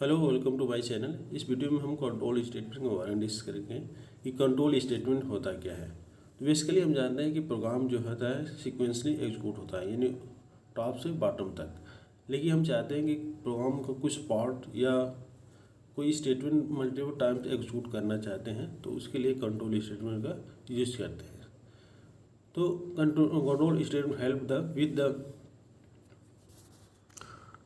Hello, welcome to my channel. इस video में हम कंट्रोल स्टेटमेंट के बारे में डिस्कस करेंगे कि कंट्रोल स्टेटमेंट होता क्या है। तो बेसिकली हम जानते हैं कि प्रोग्राम जो होता है सीक्वेंसली एग्जीक्यूट होता है, यानी टॉप से बॉटम तक। लेकिन हम चाहते हैं कि प्रोग्राम का कुछ पार्ट या कोई स्टेटमेंट मल्टीपल टाइम्स एग्जीक्यूट करना चाहते हैं, तो उसके लिए कंट्रोल स्टेटमेंट का यूज करते हैं। तो control statement help with the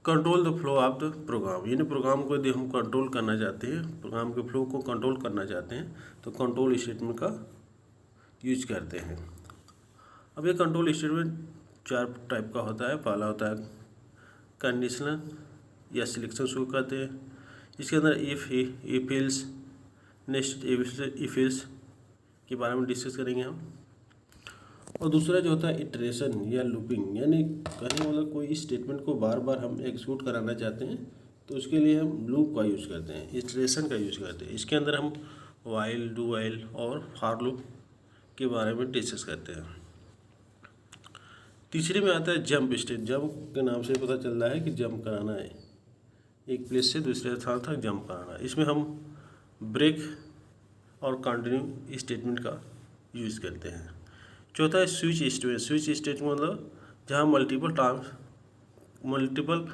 control the flow of the program, यानी प्रोग्राम को यदि हम कंट्रोल करना चाहते हैं, प्रोग्राम के फ्लो को कंट्रोल करना चाहते हैं, तो कंट्रोल स्टेटमेंट का यूज करते हैं। अब ये कंट्रोल स्टेटमेंट चार टाइप का होता है। पहला होता है कंडीशनल या सिलेक्शन शो करते हैं। इसके अंदर if else, next if else के बारे में डिस्कस करेंगे हम। और दूसरा जो होता है इटरेशन या लूपिंग, यानी कहने मतलब कोई स्टेटमेंट को बार बार हम एग्जीक्यूट कराना चाहते हैं, तो उसके लिए हम लूप का यूज़ करते हैं, इटरेशन का यूज़ करते हैं। इसके अंदर हम वाइल, डू वाइल और फॉर लूप के बारे में डिस्कस करते हैं। तीसरे में आता है जंप स्टेट। जंप के नाम से पता चल रहा है कि जंप कराना है, एक प्लेस से दूसरे स्थान तक जंप कराना है। इसमें हम ब्रेक और कंटिन्यू स्टेटमेंट का यूज़ करते हैं। चौथा है स्विच स्टेटमेंट। स्विच स्टेटमेंट मतलब जहाँ मल्टीपल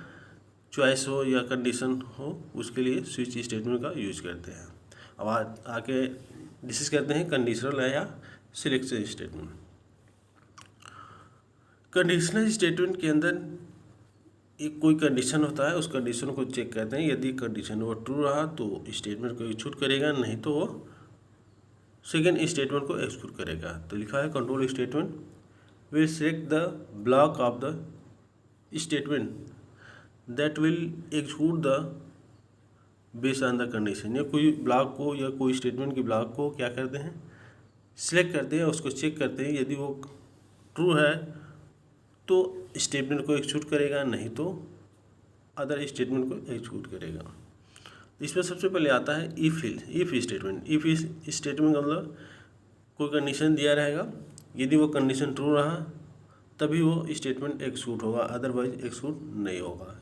चॉइस हो या कंडीशन हो, उसके लिए स्विच स्टेटमेंट का यूज करते हैं। अब आके डिस्कस करते हैं कंडीशनल है या सिलेक्शन स्टेटमेंट। कंडीशनल स्टेटमेंट के अंदर एक कोई कंडीशन होता है, उस कंडीशन को चेक करते हैं। यदि कंडीशन वो ट्रू रहा तो स्टेटमेंट को एग्जीक्यूट करेगा, नहीं तो वो सेकेंड स्टेटमेंट को एग्जीक्यूट करेगा। तो लिखा है control statement will select the block of the statement that will execute the based on the condition. या कोई ब्लॉक को या कोई स्टेटमेंट के ब्लॉक को क्या करते हैं, सिलेक्ट करते हैं, उसको चेक करते हैं। यदि वो ट्रू है तो स्टेटमेंट को एग्जीक्यूट करेगा, नहीं तो अदर स्टेटमेंट को एग्जीक्यूट करेगा। इसमें सबसे पहले आता है इफ स्टेटमेंट। इफ स्टेटमेंट का मतलब कोई कंडीशन दिया रहेगा, यदि वो कंडीशन ट्रू रहा तभी वो स्टेटमेंट एग्जीक्यूट होगा, अदरवाइज एग्जीक्यूट नहीं होगा।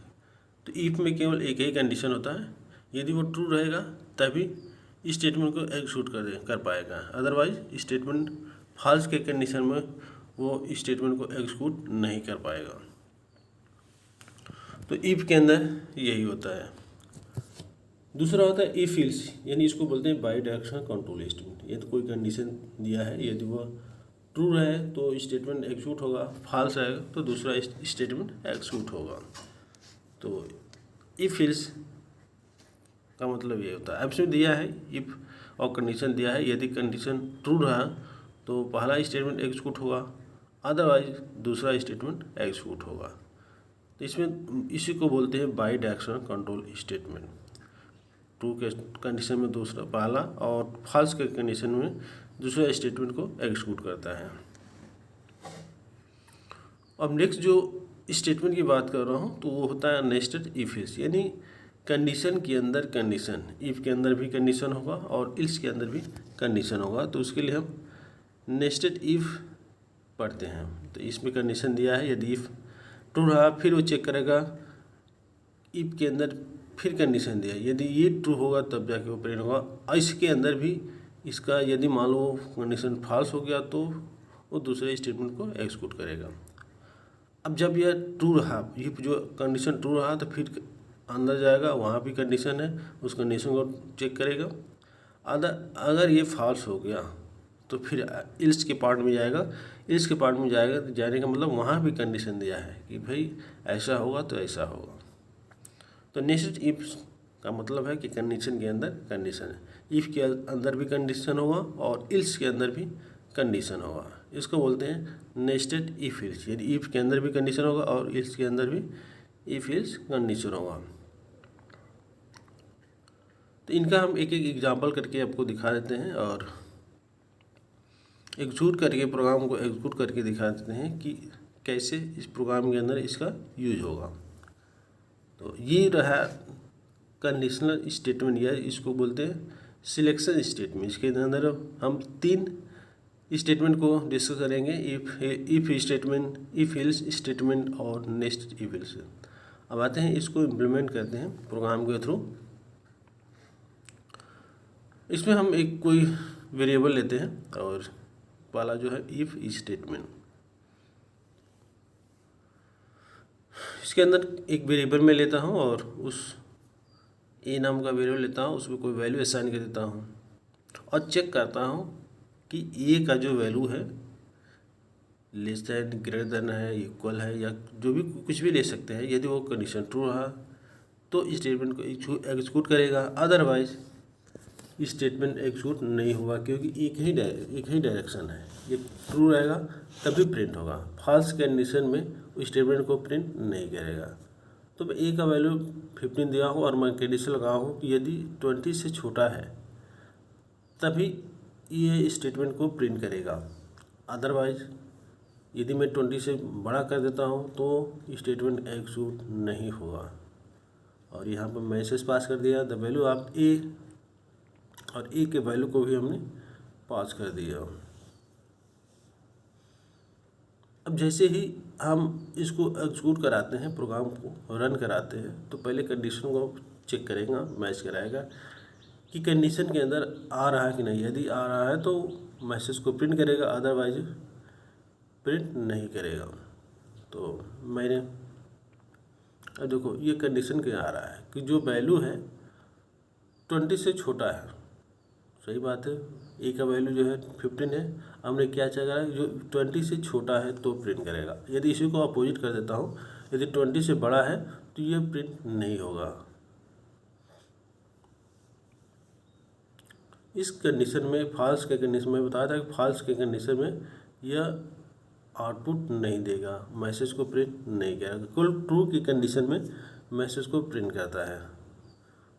तो इफ में केवल एक ही कंडीशन होता है, यदि वो ट्रू रहेगा तभी स्टेटमेंट को एग्जीक्यूट कर पाएगा, अदरवाइज स्टेटमेंट फॉल्स के कंडीशन में वो स्टेटमेंट को एग्जीक्यूट नहीं कर पाएगा। तो इफ के अंदर यही होता है। दूसरा होता है इफ एल्स, यानी इसको बोलते हैं बाई डायरेक्शनल कंट्रोल स्टेटमेंट। यदि कोई कंडीशन दिया है, यदि वह ट्रू रहे तो स्टेटमेंट एग्जीक्यूट होगा, फॉल्स रहेगा तो दूसरा स्टेटमेंट एग्जीक्यूट होगा। तो इफ एल्स का मतलब ये होता है, इसमें दिया है इफ और कंडीशन दिया है, यदि कंडीशन ट्रू रहा तो पहला स्टेटमेंट एग्जीक्यूट होगा, अदरवाइज दूसरा स्टेटमेंट एग्जीक्यूट होगा। तो इसमें इसी को बोलते हैं by directional control statement. True के कंडीशन में दूसरा पहला और फॉल्स के कंडीशन में दूसरा स्टेटमेंट को एग्जीक्यूट करता है। अब नेक्स्ट जो स्टेटमेंट की बात कर रहा हूँ तो वो होता है नेस्टेड इफ एल्स, यानी कंडीशन के अंदर कंडीशन। इफ के अंदर भी कंडीशन होगा और इल्स के अंदर भी कंडीशन होगा, तो उसके लिए हम नेस्टेड इफ पढ़ते हैं। तो इसमें कंडीशन दिया है, यदि इफ ट्रू रहा फिर वो चेक करेगा इफ के अंदर फिर कंडीशन दिया, यदि ये ट्रू होगा तब जाके वो प्रिंट होगा। इसके अंदर भी इसका यदि मान लो कंडीशन फॉल्स हो गया तो वो दूसरे स्टेटमेंट को एग्जीक्यूट करेगा। अब जब यह ट्रू रहा, ये जो कंडीशन ट्रू रहा तो फिर अंदर जाएगा, वहाँ भी कंडीशन है, उस कंडीशन को चेक करेगा। अगर ये फॉल्स हो गया तो फिर इल्स के पार्ट में जाएगा। इल्स के पार्ट में जाएगा तो जाने का मतलब वहाँ भी कंडीशन दिया है कि भाई ऐसा होगा तो ऐसा होगा। तो नेस्टेड इफ का मतलब है कि कंडीशन के अंदर कंडीशन है, इफ के अंदर भी कंडीशन होगा और इल्स के अंदर भी कंडीशन होगा। इसको बोलते हैं नेस्टेड इफ इल्स, यदि इफ के अंदर भी कंडीशन होगा और इल्स के अंदर भी इफ इल्स कंडीशन होगा। तो इनका हम एक एक एग्जाम्पल करके आपको दिखा देते हैं और एग्जीक्यूट करके प्रोग्राम को एग्जीक्यूट करके दिखा देते हैं कि कैसे इस प्रोग्राम के अंदर इसका यूज होगा। तो ये रहा कंडीशनल स्टेटमेंट, या इसको बोलते हैं सिलेक्शन स्टेटमेंट। इसके अंदर हम तीन स्टेटमेंट को डिस्कस करेंगे, if statement, if else statement और नेक्स्ट इफ एल्स। अब आते हैं इसको इम्प्लीमेंट करते हैं प्रोग्राम के थ्रू इसमें हम एक कोई वेरिएबल लेते हैं और पहला जो है इफ़ स्टेटमेंट, इसके अंदर एक वेरिएबल मैं लेता हूँ और उस ए नाम का वेरिएबल लेता हूँ, उसमें कोई वैल्यू असाइन कर देता हूँ और चेक करता हूँ कि ए का जो वैल्यू है लेस दैन, ग्रेटर देन है, इक्वल है, या जो भी कुछ भी ले सकते हैं। यदि वो कंडीशन ट्रू रहा तो स्टेटमेंट को एग्जीक्यूट करेगा, अदरवाइज स्टेटमेंट एग्जीक्यूट नहीं होगा, क्योंकि एक ही डायरेक्शन है। ये ट्रू रहेगा तभी प्रिंट होगा, फॉल्स कंडीशन में स्टेटमेंट को प्रिंट नहीं करेगा। तो मैं ए का वैल्यू 15 दिया हूँ और मैं कंडीशन लगा हूँ कि यदि 20 से छोटा है तभी ये स्टेटमेंट को प्रिंट करेगा, अदरवाइज यदि मैं 20 से बड़ा कर देता हूँ तो स्टेटमेंट एग्जीक्यूट नहीं होगा। और यहाँ पर मैसेज पास कर दिया द वैल्यू ऑफ ए, और ए के वैल्यू को भी हमने पास कर दिया। अब जैसे ही हम इसको एग्जीक्यूट कराते हैं, प्रोग्राम को रन कराते हैं, तो पहले कंडीशन को चेक करेगा, मैच कराएगा कि कंडीशन के अंदर आ रहा है कि नहीं। यदि आ रहा है तो मैसेज को प्रिंट करेगा, अदरवाइज प्रिंट नहीं करेगा। तो मैंने अब देखो ये कंडीशन क्या आ रहा है कि जो वैल्यू है 20 से छोटा है, सही बात है। ए का वैल्यू जो है 15 है, हमने क्या चेक करा, जो 20 से छोटा है तो प्रिंट करेगा। यदि इसी को अपोजिट कर देता हूँ, यदि 20 से बड़ा है तो ये प्रिंट नहीं होगा। इस कंडीशन में, फॉल्स के कंडीशन में बताया था कि फॉल्स के कंडीशन में यह आउटपुट नहीं देगा, मैसेज को प्रिंट नहीं करेगा। केवल ट्रू की कंडीशन में मैसेज को प्रिंट करता है।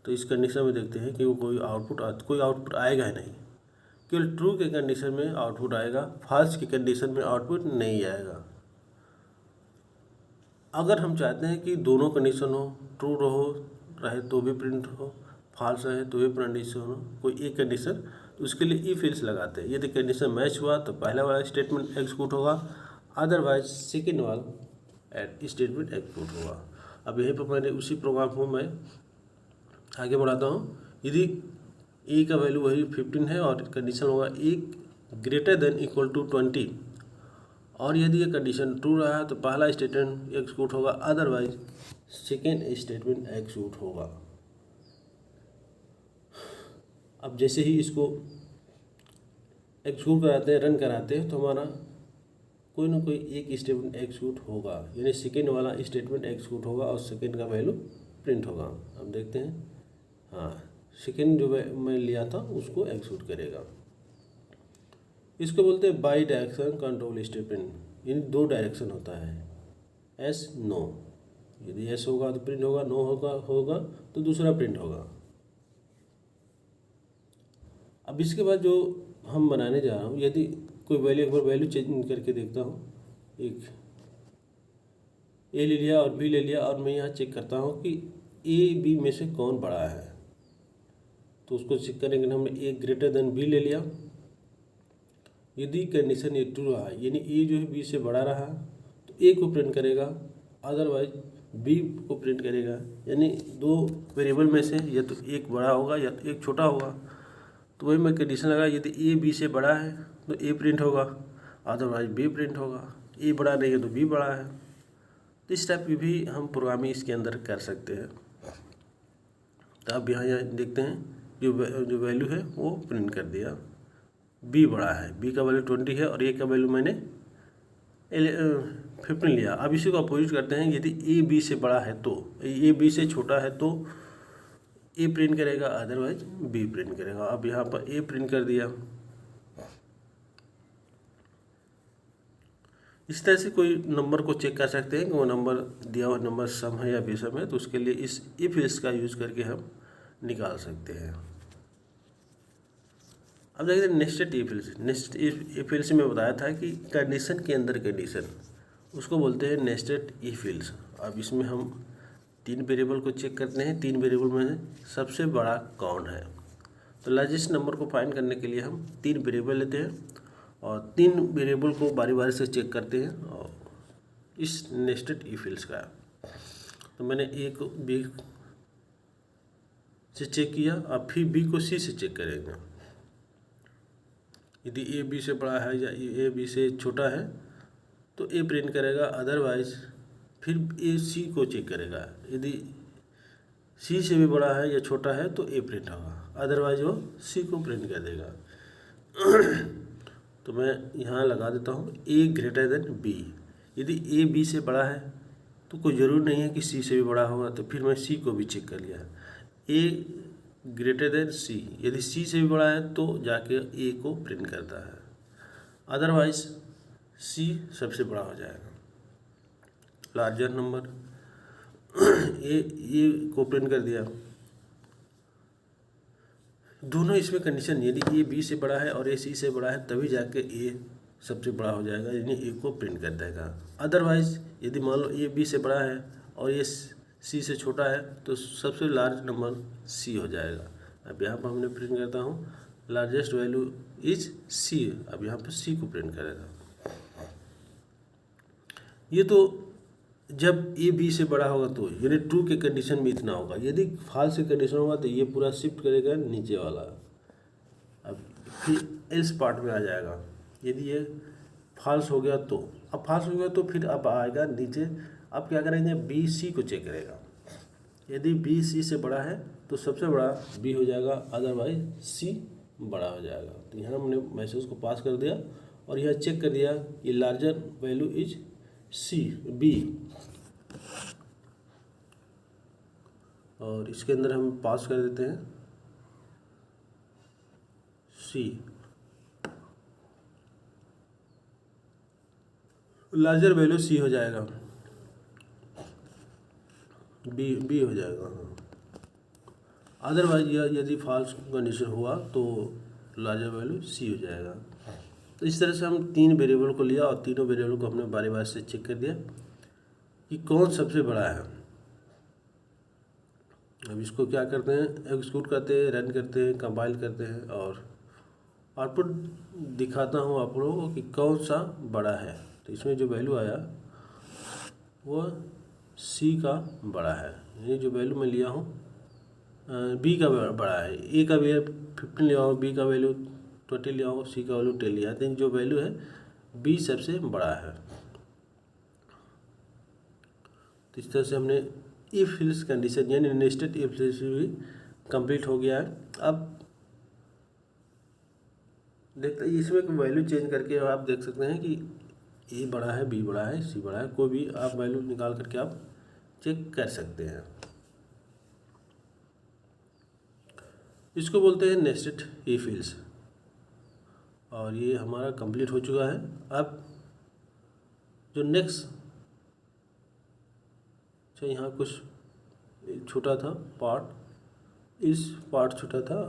तो इस कंडीशन में देखते हैं कि वो कोई आउटपुट आएगा ही नहीं। केवल ट्रू के कंडीशन में आउटपुट आएगा, फॉल्स की कंडीशन में आउटपुट नहीं आएगा। अगर हम चाहते हैं कि दोनों कंडीशन हो, ट्रू रहे तो भी प्रिंट हो, फॉल्स रहे तो भी कंडीशन हो, कोई एक कंडीशन, तो उसके लिए इफ एल्स लगाते हैं। यदि कंडीशन मैच हुआ तो पहला वाला स्टेटमेंट एग्जीक्यूट होगा, अदरवाइज सेकेंड वाला स्टेटमेंट एग्जीक्यूट होगा। अब यहीं पर मैंने उसी प्रोग्राम को मैं आगे बढ़ाता हूँ। यदि ए का वैल्यू वही 15 है और कंडीशन होगा ए ग्रेटर देन इक्वल टू 20, और यदि ये कंडीशन ट्रू रहा तो पहला स्टेटमेंट एग्जीक्यूट होगा, अदरवाइज सेकेंड स्टेटमेंट एग्जीक्यूट होगा। अब जैसे ही इसको एग्जीक्यूट कराते हैं, रन कराते हैं, तो हमारा कोई ना कोई एक स्टेटमेंट एग्जीक्यूट होगा, यानी सेकेंड वाला स्टेटमेंट एग्जीक्यूट होगा और सेकेंड का वैल्यू प्रिंट होगा। अब देखते हैं, हाँ सेकेंड जो मैं लिया था उसको एग्जीक्यूट करेगा। इसको बोलते हैं बाई डायरेक्शन कंट्रोल स्टेटमेंट, यानी दो डायरेक्शन होता है, एस नो। यदि एस होगा तो प्रिंट होगा, नो होगा तो दूसरा प्रिंट होगा। अब इसके बाद जो हम बनाने जा रहा हूँ, यदि कोई वैल्यू, एक बार वैल्यू चेंज करके देखता हूँ, एक ए ले लिया और बी ले लिया, और मैं यहाँ चेक करता हूँ कि ए बी में से कौन बड़ा है। तो उसको चेक करने के लिए हमने ए ग्रेटर देन बी ले लिया। यदि कंडीशन ये ट्रू रहा, यानी ए जो है बी से बड़ा रहा, तो ए को प्रिंट करेगा, अदरवाइज बी को प्रिंट करेगा। यानी दो वेरिएबल में से या तो एक बड़ा होगा या तो एक छोटा होगा। तो वही मैं कंडीशन लगा, यदि ए बी से बड़ा है तो ए प्रिंट होगा, अदरवाइज बी प्रिंट होगा। ए बड़ा नहीं है तो बी बड़ा है। तो इस टाइप की भी हम प्रोग्रामिंग इसके अंदर कर सकते हैं। तो अब यहाँ देखते हैं, जो वैल्यू है वो प्रिंट कर दिया, बी बड़ा है, बी का वैल्यू 20 है और ए का वैल्यू मैंने 15 लिया। अब इसी को अपोजिट करते हैं, यदि ए बी से बड़ा है तो, ए बी से छोटा है तो ए प्रिंट करेगा, अदरवाइज बी प्रिंट करेगा। अब यहाँ पर ए प्रिंट कर दिया। इस तरह से कोई नंबर को चेक कर सकते हैं कि वो नंबर दिया हुआ नंबर सम है या विषम है, तो उसके लिए इस इफ एल्स का यूज़ करके हम निकाल सकते हैं। अब देखते हैं nested if else. Nested if else में बताया था कि कंडीशन के अंदर कंडीशन, उसको बोलते हैं नेस्टेड इफ एल्स। अब इसमें हम तीन वेरिएबल को चेक करते हैं, तीन वेरिएबल में सबसे बड़ा कौन है। तो लार्जेस्ट नंबर को फाइंड करने के लिए हम तीन वेरिएबल लेते हैं और तीन वेरिएबल को बारी बारी से चेक करते हैं और इस नेस्टेड इफ एल्स का। तो मैंने ए को बी से चेक किया, अब फिर बी को सी से चेक करेंगे। यदि ए बी से बड़ा है या ए बी से छोटा है तो ए प्रिंट करेगा, अदरवाइज फिर ए सी को चेक करेगा। यदि सी से भी बड़ा है या छोटा है तो ए प्रिंट होगा, अदरवाइज वो सी को प्रिंट कर देगा। तो मैं यहाँ लगा देता हूँ ए ग्रेटर देन बी। यदि ए बी से बड़ा है तो कोई ज़रूर नहीं है कि सी से भी बड़ा होगा, तो फिर मैं सी को भी चेक कर लिया। ए ग्रेटर देन सी, यदि सी से भी बड़ा है तो जाके ए को प्रिंट करता है, अदरवाइज सी सबसे बड़ा हो जाएगा। लार्जर नंबर ए को प्रिंट कर दिया। दोनों इसमें कंडीशन, यदि ए बी से बड़ा है और ए सी से बड़ा है तभी जाके ए सबसे बड़ा हो जाएगा, यानी ए को प्रिंट कर देगा। अदरवाइज यदि मान लो ए बी से बड़ा है और ए सी से छोटा है तो सबसे लार्ज नंबर सी हो जाएगा। अब यहाँ पर हमने प्रिंट करता हूँ लार्जेस्ट वैल्यू इज सी, अब यहाँ पर सी को प्रिंट करेगा। ये तो जब ए बी से बड़ा होगा तो यानी ट्रू के कंडीशन में इतना होगा। यदि फॉल्स के कंडीशन होगा तो ये पूरा शिफ्ट करेगा नीचे वाला, अब फिर एल्स पार्ट में आ जाएगा। यदि ये फॉल्स हो गया तो, अब फॉल्स हो गया तो फिर अब आएगा नीचे। अब क्या करेंगे, बी सी को चेक करेगा। यदि बी सी से बड़ा है तो सबसे बड़ा बी हो जाएगा, अदरवाइज सी बड़ा हो जाएगा। तो यहाँ हमने मैसेज को पास कर दिया और यह चेक कर दिया कि larger value is C B, और इसके अंदर हम पास कर देते हैं सी, लार्जर वैल्यू सी हो जाएगा, बी हो जाएगा। अदरवाइज यदि फॉल्स कंडीशन हुआ तो लार्जर वैल्यू सी हो जाएगा। तो इस तरह से हम 3 वेरिएबल को लिया और तीनों वेरिएबल को हमने बारी बारी से चेक कर दिया कि कौन सबसे बड़ा है। अब इसको क्या करते हैं, एग्जीक्यूट करते हैं, रन करते हैं, कंपाइल करते हैं और आउटपुट दिखाता हूँ आप लोगों को कि कौन सा बड़ा है। तो इसमें जो वैल्यू आया वो सी का बड़ा है, ये जो वैल्यू मैं लिया हूँ बी का बड़ा है। ए का वैल्यू 15 लिया हो, बी का वैल्यू 20 लिया हो, सी का वैल्यू 10 लिया है, जो वैल्यू है बी सबसे बड़ा है। तो इस तरह से हमने इफ एल्स कंडीशन यानी नेस्टेड इफ एल्स भी कंप्लीट हो गया है। अब देखते हैं इसमें वैल्यू चेंज करके आप देख सकते हैं कि ए बड़ा है, बी बड़ा है, सी बड़ा है, कोई भी आप वैल्यू निकाल करके आप चेक कर सकते हैं। इसको बोलते हैं नेस्टेड इफ एल्स, और ये हमारा कंप्लीट हो चुका है। अब जो नेक्स्ट, अच्छा यहाँ कुछ छोटा था पार्ट, इस पार्ट छोटा था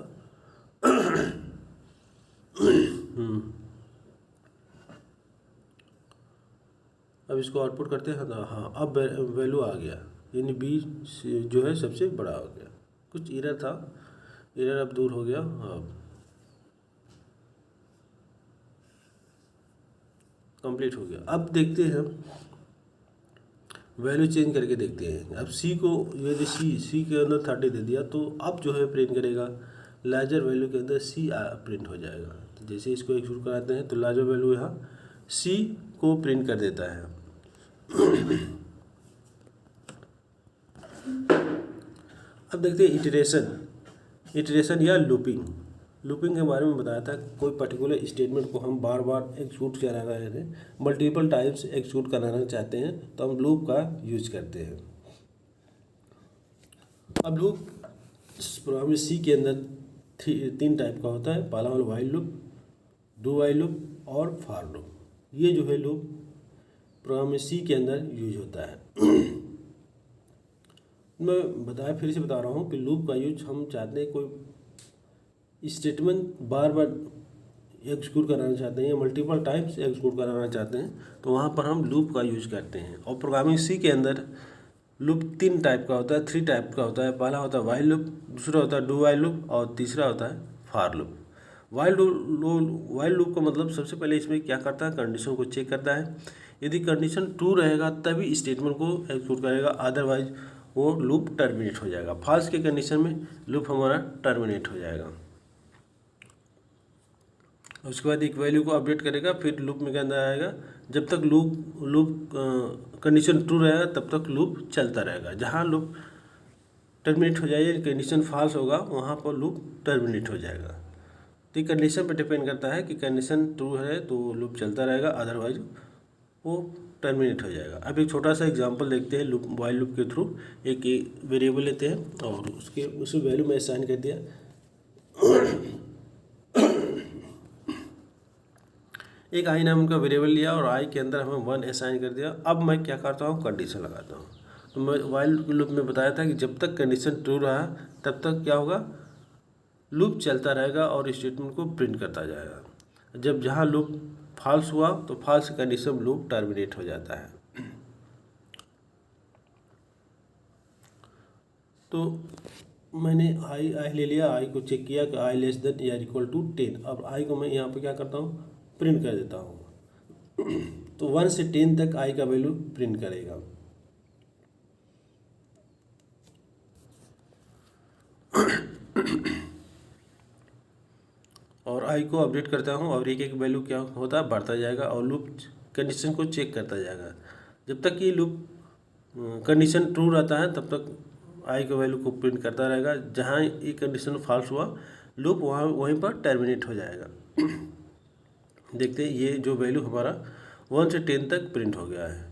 अब इसको आउटपुट करते हैं। हाँ, अब वैल्यू आ गया, यानी बी जो है सबसे बड़ा हो गया। कुछ एरर था, एरर अब दूर हो गया। अब कंप्लीट हो गया। अब देखते हैं वैल्यू चेंज करके देखते हैं। अब सी को यदि सी के अंदर 30 दे दिया तो अब जो है प्रिंट करेगा लार्जर वैल्यू के अंदर सी प्रिंट हो जाएगा। तो जैसे इसको एक्सक्यूट कराते हैं तो लार्जर वैल्यू यहाँ सी को प्रिंट कर देता है। अब देखते हैं इटरेशन या लूपिंग के बारे में बताया था। कोई पर्टिकुलर स्टेटमेंट को हम बार बार एक्सक्यूट करा रहे थे, मल्टीपल टाइम्स एक्सक्यूट कराना चाहते हैं तो हम लूप का यूज करते हैं। अब लूप प्रोग्राम सी के अंदर 3 टाइप का होता है। पहला वाला while loop, do while loop और फॉर लूप। ये जो है लूप प्रोग्राम सी के अंदर यूज होता है। मैं फिर से बता रहा हूँ कि लूप का यूज हम चाहते हैं कोई स्टेटमेंट बार बार एग्जीक्यूट कराना चाहते हैं या मल्टीपल टाइम्स एग्जीक्यूट कराना चाहते हैं तो वहाँ पर हम लूप का यूज करते हैं। और प्रोग्रामिंग सी के अंदर लूप 3 टाइप का होता है, 3 टाइप का होता है। पहला होता है वाइल लूप, दूसरा होता है डू वाइल लूप और तीसरा होता है फॉर लूप। वाइल लूप का मतलब सबसे पहले इसमें क्या करता है, कंडीशन को चेक करता है। यदि कंडीशन ट्रू रहेगा तभी स्टेटमेंट को एग्जीक्यूट करेगा, अदरवाइज वो लूप टर्मिनेट हो जाएगा। फॉल्स के कंडीशन में लूप हमारा टर्मिनेट हो जाएगा। उसके बाद एक वैल्यू को अपडेट करेगा, फिर लूप में क्या अंदर आएगा, जब तक लूप कंडीशन ट्रू रहेगा तब तक लूप चलता रहेगा। जहाँ लूप टर्मिनेट हो जाएगी, कंडीशन फॉल्स होगा, वहाँ पर लूप टर्मिनेट हो जाएगा। तो ये कंडीशन पर डिपेंड करता है कि कंडीशन ट्रू है तो लूप चलता रहेगा, अदरवाइज वो टर्मिनेट हो जाएगा। अब एक छोटा सा एग्जांपल देखते हैं लूप, वाइल लूप के थ्रू। एक वेरिएबल लेते हैं और उस वैल्यू में असाइन कर दिया। एक आई नाम का वेरिएबल लिया और आई के अंदर हमें 1 असाइन कर दिया। अब मैं क्या करता हूँ, कंडीशन लगाता हूँ। तो मैं वाइल लूप में बताया था कि जब तक कंडीशन ट्रू रहा तब तक क्या होगा, लूप चलता रहेगा और स्टेटमेंट को प्रिंट करता जाएगा। जब जहाँ लूप फॉल्स हुआ तो फॉल्स कंडीशन लूप टर्मिनेट हो जाता है। तो मैंने आई ले लिया, आई को चेक किया कि आई लेस देन या इक्वल टू 10। अब आई को मैं यहाँ पे क्या करता हूँ, प्रिंट कर देता हूँ। तो 1 से 10 तक आई का वैल्यू प्रिंट करेगा। और आई को अपडेट करता हूँ और एक वैल्यू क्या होता है, बढ़ता जाएगा और लूप कंडीशन को चेक करता जाएगा। जब तक ये लूप कंडीशन ट्रू रहता है तब तक आई के वैल्यू को प्रिंट करता रहेगा। जहाँ ये कंडीशन फॉल्स हुआ लूप वहीं पर टर्मिनेट हो जाएगा। देखते हैं ये जो वैल्यू हमारा 1 से 10 तक प्रिंट हो गया है।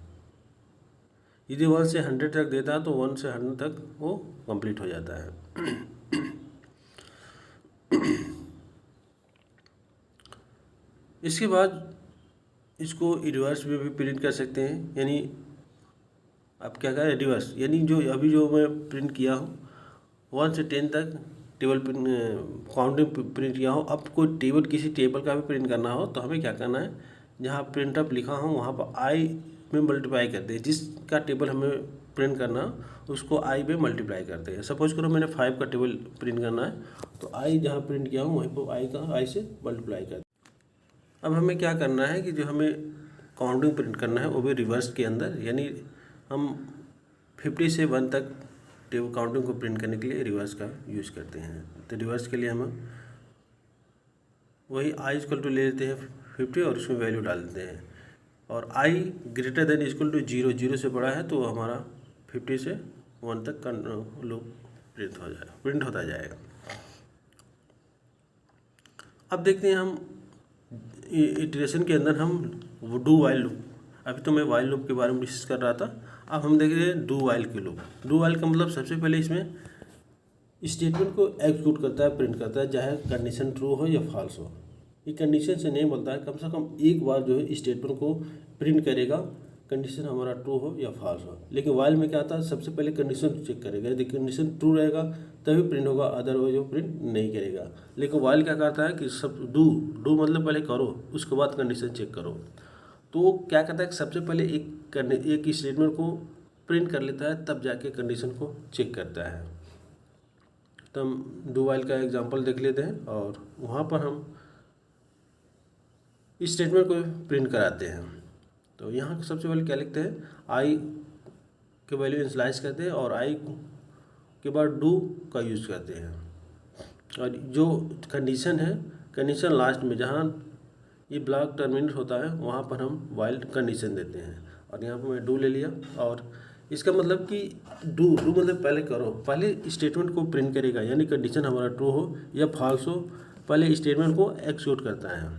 यदि 1 से 100 तक देता है तो 1 से 100 तक वो कंप्लीट हो जाता है। इसके बाद इसको रिवर्स में भी प्रिंट कर सकते हैं। यानी अब क्या करें, रिवर्स, यानी जो मैं प्रिंट किया हूँ 1 से 10 तक टेबल काउंटिंग प्रिंट किया हूँ। अब कोई टेबल, किसी टेबल का भी प्रिंट करना हो तो हमें क्या करना है, जहाँ प्रिंटअप लिखा हो वहाँ पर आई में मल्टीप्लाई करते हैं। जिसका टेबल हमें प्रिंट करना उसको आई में मल्टीप्लाई करते हैं। सपोज करो मैंने 5 का टेबल प्रिंट करना है तो आई जहाँ प्रिंट किया हूँ वहीं पर आई से मल्टीप्लाई कर। अब हमें क्या करना है कि जो हमें काउंटिंग प्रिंट करना है वो भी रिवर्स के अंदर, यानी हम 50 से 1 तक टेबल काउंटिंग को प्रिंट करने के लिए रिवर्स का यूज़ करते हैं। तो रिवर्स के लिए हम वही आई इक्वल टू ले लेते हैं 50 और उसमें वैल्यू डाल देते हैं। और आई ग्रेटर देन इक्वल टू 0, 0 से बड़ा है तो हमारा 50 से 1 तक लूप प्रिंट होता जाएगा। अब देखते हैं हम इटरेशन के अंदर हम डू वाइल लूप, अभी तो मैं वाइल लूप के बारे में डिस्कस कर रहा था, अब हम देख रहे हैं डू वाइल के लूप। डू वाइल का मतलब सबसे पहले इसमें स्टेटमेंट को एग्जीक्यूट करता है, प्रिंट करता है, चाहे कंडीशन ट्रू हो या फॉल्स हो। ये कंडीशन से नहीं बोलता है, कम से कम एक बार जो है स्टेटमेंट को प्रिंट करेगा, कंडीशन हमारा ट्रू हो या फॉल्स हो। लेकिन वाइल में क्या आता है, सबसे पहले कंडीशन चेक करेगा, यदि कंडीशन ट्रू रहेगा तभी प्रिंट होगा, अदरवाइज वो प्रिंट नहीं करेगा। लेकिन वाइल क्या करता है कि सब डू मतलब पहले करो, उसके बाद कंडीशन चेक करो। तो वो क्या करता है कि सबसे पहले एक स्टेटमेंट को प्रिंट कर लेता है, तब जाके कंडीशन को चेक करता है। तो हम डू वाइल का एग्जांपल देख लेते हैं और वहाँ पर हम इस स्टेटमेंट को प्रिंट कराते हैं। तो यहाँ सबसे पहले क्या लिखते हैं, आई के वैल्यू इनिशियलाइज करते हैं और आई के बाद डू का यूज़ करते हैं। और जो कंडीशन है, कंडीशन लास्ट में जहाँ ये ब्लॉक टर्मिनेट होता है वहाँ पर हम वाइल कंडीशन देते हैं। और यहाँ पर मैं डू ले लिया और इसका मतलब कि डू मतलब पहले करो, पहले स्टेटमेंट को प्रिंट करेगा, यानी कंडीशन हमारा ट्रू हो या फॉल्स हो, पहले स्टेटमेंट को एक्सिक्यूट करता है,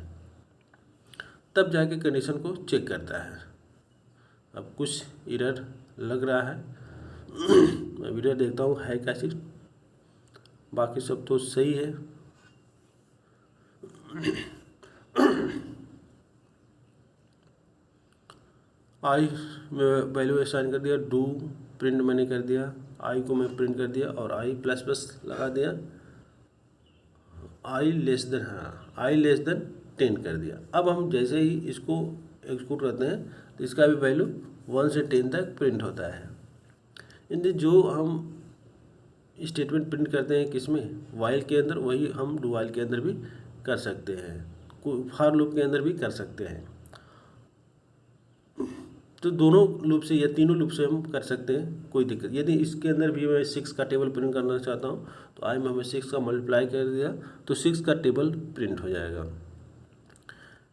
तब जाके कंडीशन को चेक करता है। अब कुछ एरर लग रहा है, मैं वीडियो देखता हूँ है क्या चीज़, बाकी सब तो सही है। आई में वैल्यू असाइन कर दिया, डू प्रिंट मैंने कर दिया, आई को मैं प्रिंट कर दिया और आई प्लस प्लस लगा दिया, आई लेस देन, हाँ आई लेस देन 10 कर दिया। अब हम जैसे ही इसको एक्सिक्यूट करते हैं तो इसका भी वैल्यू 1 से 10 तक प्रिंट होता है। यानी जो हम स्टेटमेंट प्रिंट करते हैं किसमें, वाइल के अंदर, वही हम डू वाइल के अंदर भी कर सकते हैं, फॉर लूप के अंदर भी कर सकते हैं। तो दोनों लूप से या तीनों लूप से हम कर सकते हैं, कोई दिक्कत। यदि इसके अंदर भी मैं 6 का टेबल प्रिंट करना चाहता हूँ तो आई में हमें 6 का मल्टीप्लाई कर दिया तो 6 का टेबल प्रिंट हो जाएगा।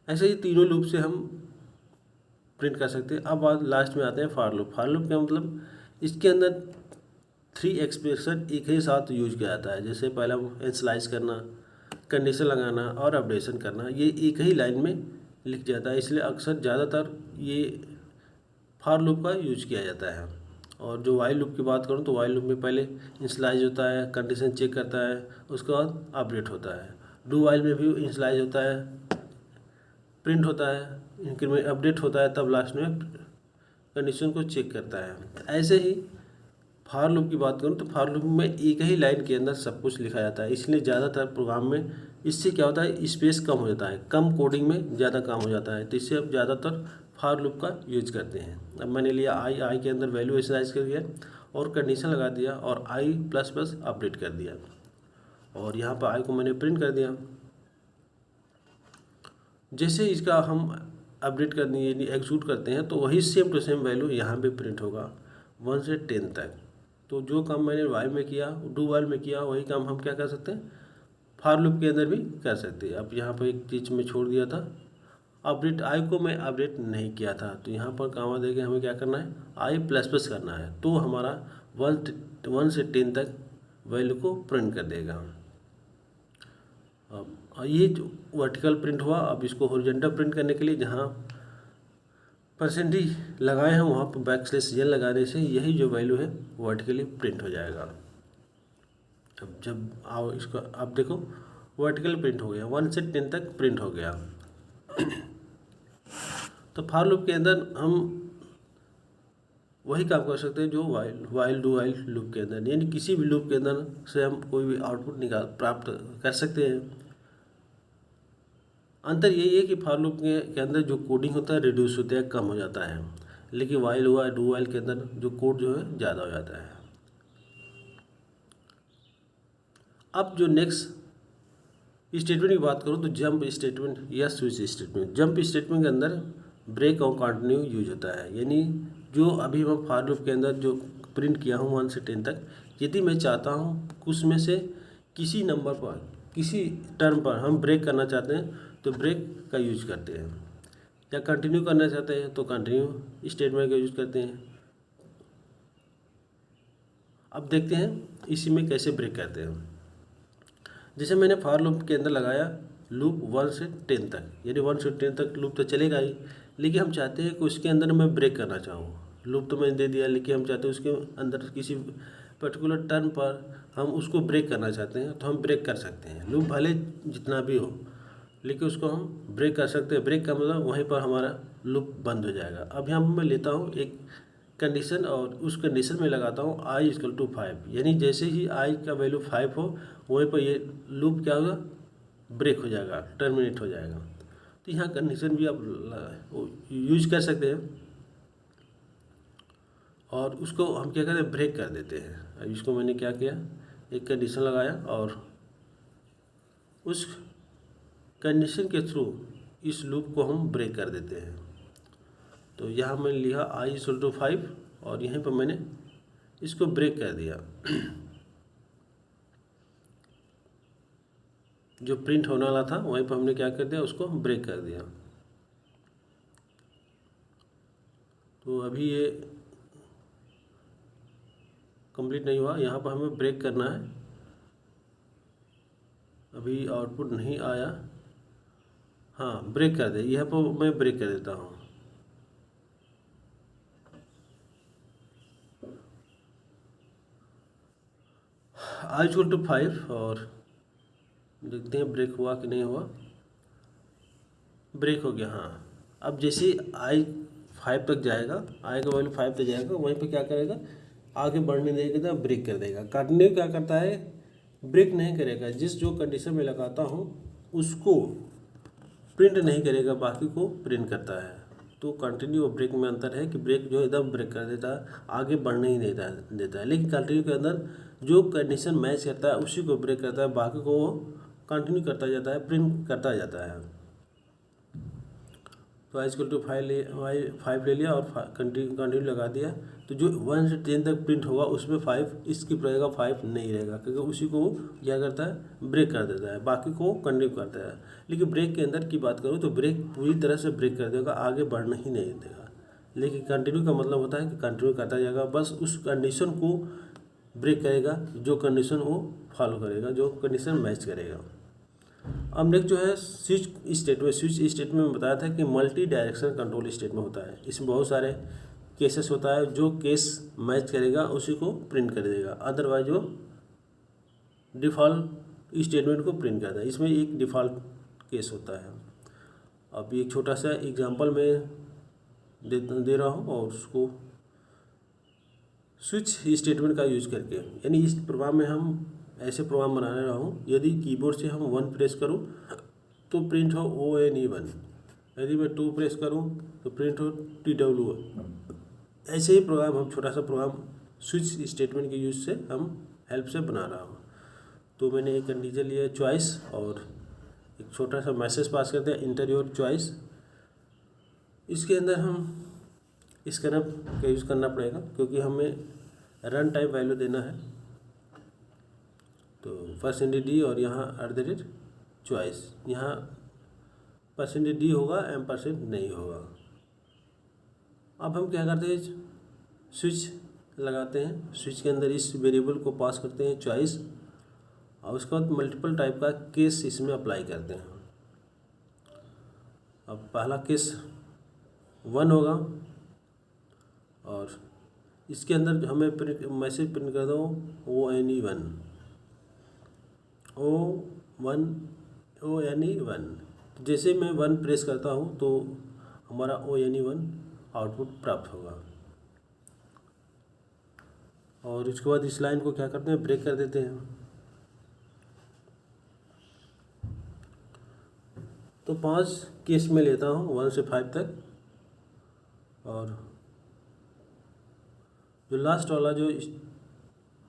ऐसे ही तीनों लूप से हम प्रिंट कर सकते हैं। अब आज लास्ट में आते हैं फॉर लूप। फॉर लूप का मतलब इसके अंदर 3 एक्सप्रेशन एक ही साथ यूज किया जाता है। जैसे पहला इनिशियलाइज करना, कंडीशन लगाना और अपडेशन करना, ये एक ही लाइन में लिख जाता है, इसलिए अक्सर ज़्यादातर ये फॉर लूप का यूज किया जाता है। और जो वाइल लूप की बात करूँ तो वाइल लूप में पहले इनिशियलाइज होता है, कंडीशन चेक करता है, उसके बाद अपडेट होता है। डू वाइल में भी इनिशियलाइज होता है, प्रिंट होता है, इंक्रीमेंट अपडेट होता है, तब लास्ट में कंडीशन को चेक करता है। ऐसे ही फॉर लूप की बात करूँ तो फॉर लूप में एक ही लाइन के अंदर सब कुछ लिखा जाता है, इसलिए ज़्यादातर प्रोग्राम में इससे क्या होता है, स्पेस कम हो जाता है, कम कोडिंग में ज़्यादा काम हो जाता है, तो इससे अब ज़्यादातर फॉर लूप का यूज करते हैं। अब मैंने लिया आई के अंदर वैल्यू इनिशियलाइज कर दिया और कंडीशन लगा दिया और आई प्लस प्लस अपडेट कर दिया और यहाँ पर आई को मैंने प्रिंट कर दिया। जैसे इसका हम अपडेट करनी है यानी एग्जीक्यूट करते हैं तो वही सेम टू सेम वैल्यू यहाँ पे प्रिंट होगा 1 से 10 तक। तो जो काम मैंने वाइल में किया, डू वाइल में किया, वही काम हम क्या कर सकते हैं, फॉर लूप के अंदर भी कर सकते हैं। अब यहाँ पर एक चीज़ में छोड़ दिया था, अपडेट आई को मैं अपडेट नहीं किया था, तो यहाँ पर काम देके हमें क्या करना है, आई प्लस प्लस करना है, तो हमारा 1 से 10 तक वैल्यू को प्रिंट कर देगा। अब ये जो वर्टिकल प्रिंट हुआ, अब इसको हॉरिजॉन्टल प्रिंट करने के लिए जहाँ परसेंटेज लगाए हैं वहाँ पर बैकस्लैश लगाने से यही जो वैल्यू है वर्टिकली प्रिंट हो जाएगा। अब जब आओ इसको, अब देखो वर्टिकल प्रिंट हो गया, 1 से 10 तक प्रिंट हो गया। तो फॉर लूप के अंदर हम वही काम कर सकते हैं जो वाइल डू वाइल लूप के अंदर, यानी किसी भी लूप के अंदर से हम कोई भी आउटपुट प्राप्त कर सकते हैं। अंतर यही है कि फॉर लूप के अंदर जो कोडिंग होता है रिड्यूस होता है, कम हो जाता है, लेकिन वाइल हुआ डू वाइल के अंदर जो कोड जो है ज़्यादा हो जाता है। अब जो नेक्स्ट स्टेटमेंट की बात करूँ तो जंप स्टेटमेंट या स्विच स्टेटमेंट। जंप स्टेटमेंट के अंदर ब्रेक और कंटिन्यू यूज होता है, यानी जो अभी मैं फॉर लूप के अंदर जो प्रिंट किया हूँ 1 से 10 तक, यदि मैं चाहता हूँ उसमें से किसी नंबर पर, किसी टर्म पर हम ब्रेक करना चाहते हैं तो ब्रेक का यूज करते हैं, या कंटिन्यू करना चाहते हैं तो कंटिन्यू स्टेटमेंट का यूज करते हैं। अब देखते हैं इसी में कैसे ब्रेक करते हैं। जैसे मैंने फॉर लूप के अंदर लगाया लूप 1 से 10 तक, यानी 1 से 10 तक लूप तो चलेगा ही, लेकिन हम चाहते हैं कि उसके अंदर मैं ब्रेक करना चाहूँ। लूप तो मैंने दे दिया, लेकिन हम चाहते हैं उसके अंदर किसी पर्टिकुलर टर्म पर हम उसको ब्रेक करना चाहते हैं, तो हम ब्रेक कर सकते हैं। लूप भले जितना भी हो, लेकिन उसको हम ब्रेक कर सकते हैं। ब्रेक का मतलब वहीं पर हमारा लूप बंद हो जाएगा। अब यहाँ मैं लेता हूँ एक कंडीशन और उस कंडीशन में लगाता हूँ आई इक्वल टू 5, यानी जैसे ही आई का वैल्यू 5 हो वहीं पर ये लूप क्या होगा, ब्रेक हो जाएगा, टर्मिनेट हो जाएगा। तो यहाँ कंडीशन भी आप यूज कर सकते हैं और उसको हम क्या करते हैं, ब्रेक कर देते हैं। अब इसको मैंने क्या किया, एक कंडीशन लगाया और उस कंडीशन के थ्रू इस लूप को हम ब्रेक कर देते हैं। तो यहाँ मैंने लिखा आई इक्वल टू 5 और यहीं पर मैंने इसको ब्रेक कर दिया। जो प्रिंट होने वाला था वहीं पर हमने क्या कर दिया, उसको ब्रेक कर दिया। तो अभी ये कंप्लीट नहीं हुआ, यहाँ पर हमें ब्रेक करना है। अभी आउटपुट नहीं आया, हाँ ब्रेक कर दे, यहाँ पर मैं ब्रेक कर देता हूँ। आई इक्वल टू 5 और देखते हैं ब्रेक हुआ कि नहीं हुआ। ब्रेक हो गया, हाँ। अब जैसे आई 5 तक जाएगा, आई का वैल्यू 5 तक जाएगा, वहीं पे क्या करेगा, आगे बढ़ने देगा, ब्रेक कर देगा। कंटिन्यू क्या करता है, ब्रेक नहीं करेगा, जिस जो कंडीशन में लगाता हूँ उसको प्रिंट नहीं करेगा, बाकी को प्रिंट करता है। तो कंटिन्यू और ब्रेक में अंतर है कि ब्रेक जो एकदम ब्रेक कर देता है, आगे बढ़ने ही नहीं देता है, लेकिन कंटिन्यू के अंदर जो कंडीशन मैच करता है उसी को ब्रेक करता है, बाकी को वो कंटिन्यू करता जाता है, प्रिंट करता जाता है। तो i इक्वल टू 5 ले लिया और कंटिन्यू लगा दिया। तो जो 1 से 10 तक प्रिंट होगा उसमें 5 स्किप रहेगा, 5 नहीं रहेगा, क्योंकि उसी को क्या करता है, ब्रेक कर देता है, बाकी को कंटिन्यू करता है। लेकिन ब्रेक के अंदर की बात करूँ तो ब्रेक पूरी तरह से ब्रेक कर देगा, आगे बढ़ना ही नहीं देगा। लेकिन कंटिन्यू का मतलब होता है कि कंटिन्यू करता जाएगा, बस उस कंडीशन को ब्रेक करेगा जो कंडीशन वो फॉलो करेगा, जो कंडीशन मैच करेगा। अब नेक्स्ट जो है स्विच स्टेटमेंट। स्विच स्टेटमेंट में बताया था कि मल्टी डायरेक्शन कंट्रोल स्टेटमेंट होता है। इसमें बहुत सारे केसेस होता है, जो केस मैच करेगा उसी को प्रिंट कर देगा, अदरवाइज वो डिफ़ॉल्ट स्टेटमेंट को प्रिंट करता है। इसमें एक डिफ़ॉल्ट केस होता है। अब एक छोटा सा एग्जांपल मैं दे रहा हूँ और उसको स्विच स्टेटमेंट का यूज करके, यानी इस प्रोग्राम में हम ऐसे प्रोग्राम बना रहा हूँ, यदि कीबोर्ड से हम 1 प्रेस करूँ तो प्रिंट हो ONE1, यदि मैं 2 प्रेस करूँ तो प्रिंट हो TW। ऐसे ही प्रोग्राम हम छोटा सा प्रोग्राम स्विच स्टेटमेंट के यूज से हम हेल्प से बना रहा हूँ। तो मैंने एक कंडीशन लिया चॉइस और एक छोटा सा मैसेज पास कर दिया, इंटर योर चॉइस। इसके अंदर हम स्कैनअप का यूज़ करना पड़ेगा, क्योंकि हमें रन टाइम वैल्यू देना है। तो %d और यहाँ @चॉइस, यहाँ %d होगा, % नहीं होगा। अब हम क्या करते हैं, स्विच लगाते हैं। स्विच के अंदर इस वेरिएबल को पास करते हैं चॉइस, और उसके बाद मल्टीपल टाइप का केस इसमें अप्लाई करते हैं। अब पहला केस 1 होगा और इसके अंदर हमें मैसेज प्रिंट कर दो ONE1। जैसे मैं 1 प्रेस करता हूँ तो हमारा ONE1 आउटपुट प्राप्त होगा। और उसके बाद इस लाइन को क्या करते हैं, ब्रेक कर देते हैं। तो 5 केस में लेता हूँ 1 से 5 तक, और जो लास्ट वाला जो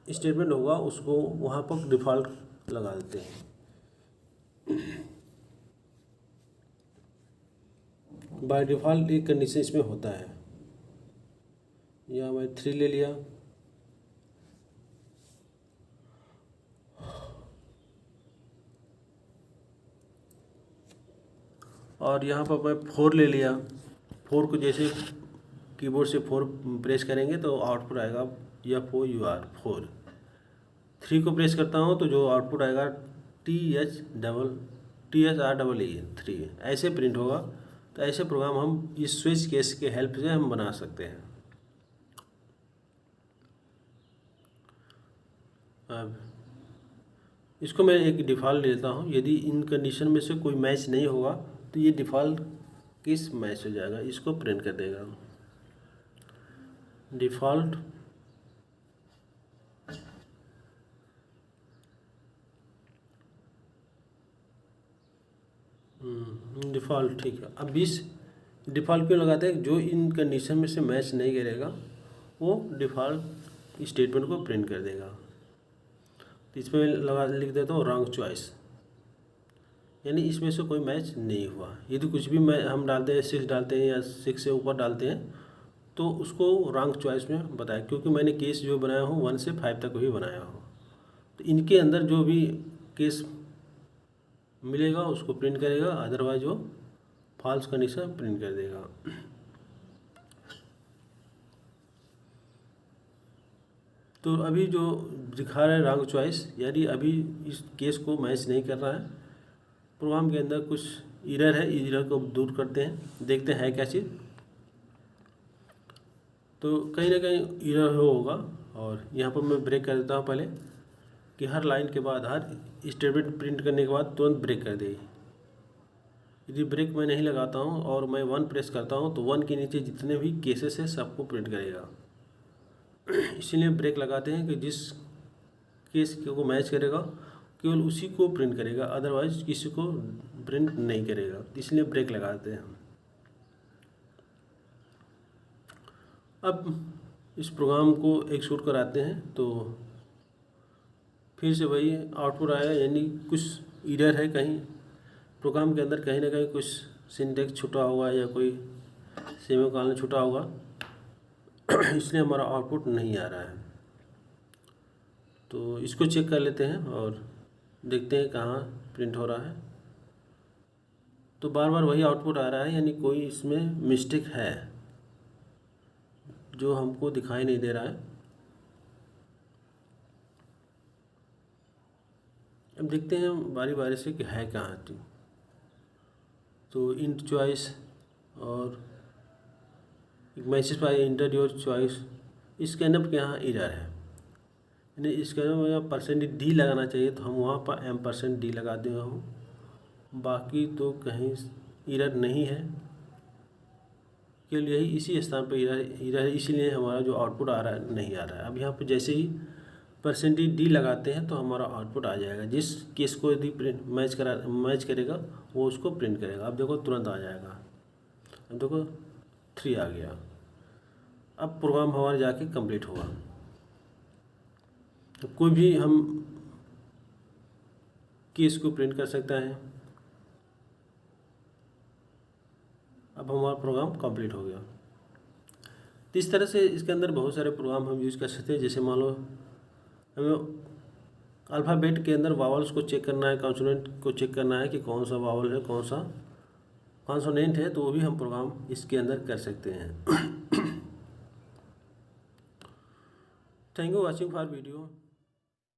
स्टेटमेंट होगा उसको वहाँ पर डिफ़ॉल्ट लगा देते हैं। बाय डिफ़ॉल्ट एक कंडीशन इसमें होता है, या मैं 3 ले लिया, और यहाँ पर मैं 4 ले लिया। 4 को जैसे कीबोर्ड से 4 प्रेस करेंगे तो आउटपुट आएगा FOUR4। 3 को प्रेस करता हूँ तो जो आउटपुट आएगा THREE 3, ऐसे प्रिंट होगा। तो ऐसे प्रोग्राम हम इस स्विच केस के हेल्प से हम बना सकते हैं। अब इसको मैं एक डिफ़ॉल्ट लेता हूँ, यदि इन कंडीशन में से कोई मैच नहीं होगा तो ये डिफ़ॉल्ट केस मैच हो जाएगा, इसको प्रिंट कर देगा। डिफ़ॉल्ट डिफ़ॉल्ट, ठीक है। अब 20 डिफ़ॉल्ट क्यों लगाते हैं, जो इन कंडीशन में से मैच नहीं करेगा वो डिफ़ॉल्ट स्टेटमेंट को प्रिंट कर देगा। तो इसमें लिख देता हूँ रॉन्ग चॉइस, यानी इसमें से कोई मैच नहीं हुआ। यदि कुछ भी हम डालते हैं, 6 डालते हैं या 6 से ऊपर डालते हैं तो उसको रॉन्ग चॉइस में बताया, क्योंकि मैंने केस जो बनाया हूँ 1 से 5 तक भी बनाया हूँ। तो इनके अंदर जो भी केस मिलेगा उसको प्रिंट करेगा, अदरवाइज वो फॉल्स कंडीशन प्रिंट कर देगा। तो अभी जो दिखा रहा है रॉन्ग चॉइस, यानी अभी इस केस को मैच नहीं कर रहा है। प्रोग्राम के अंदर कुछ एरर है, एरर को दूर करते हैं, देखते हैं क्या चीज़। तो कहीं ना कहीं एरर होगा, और यहाँ पर मैं ब्रेक कर देता हूँ पहले, कि हर लाइन के बाद, हर स्टेटमेंट प्रिंट करने के बाद तुरंत ब्रेक कर दे। यदि ब्रेक मैं नहीं लगाता हूँ और मैं 1 प्रेस करता हूँ तो 1 के नीचे जितने भी केसेस हैं सबको प्रिंट करेगा। इसीलिए ब्रेक लगाते हैं कि जिस केस को मैच करेगा केवल उसी को प्रिंट करेगा, अदरवाइज किसी को प्रिंट नहीं करेगा, इसलिए ब्रेक लगाते हैं। अब इस प्रोग्राम को एक्सिक्यूट कराते हैं तो फिर से वही आउटपुट आया, यानी कुछ एरर है, कहीं प्रोग्राम के अंदर कहीं ना कहीं कुछ सिंटेक्स छूटा होगा या कोई सेमीकोलन छूटा होगा, इसलिए हमारा आउटपुट नहीं आ रहा है। तो इसको चेक कर लेते हैं और देखते हैं कहाँ प्रिंट हो रहा है। तो बार बार वही आउटपुट आ रहा है, यानी कोई इसमें मिस्टेक है जो हमको दिखाई नहीं दे रहा है। अब देखते हैं बारी बारी से कि है कहाँ थी। तो इंट चॉइस और एक मैसेज पाए इंटर योर चॉइस, इसके अंदर के यहाँ एरर है, यानी इसके अंदर %d लगाना चाहिए, तो हम वहाँ पर %d लगा दिया हूँ। बाकी तो कहीं एरर नहीं है, केवल यही इसी स्थान पर एरर है, इसीलिए हमारा जो आउटपुट आ रहा है नहीं आ रहा है। अब यहाँ पर जैसे ही %d लगाते हैं तो हमारा आउटपुट आ जाएगा। जिस केस को यदि मैच करेगा वो उसको प्रिंट करेगा। अब देखो तुरंत आ जाएगा। अब देखो 3 आ गया। अब प्रोग्राम हमारा जाके कंप्लीट होगा। तो कोई भी हम केस को प्रिंट कर सकता है। अब हमारा प्रोग्राम कंप्लीट हो गया। तो इस तरह से इसके अंदर बहुत सारे प्रोग्राम हम यूज़ कर सकते हैं। जैसे मान लो हमें अल्फ़ाबेट के अंदर वावल्स को चेक करना है, कॉन्सोनेंट को चेक करना है कि कौन सा वावल है, कौन सा कॉन्सोनेंट है, तो वो भी हम प्रोग्राम इसके अंदर कर सकते हैं। Thank you watching for video.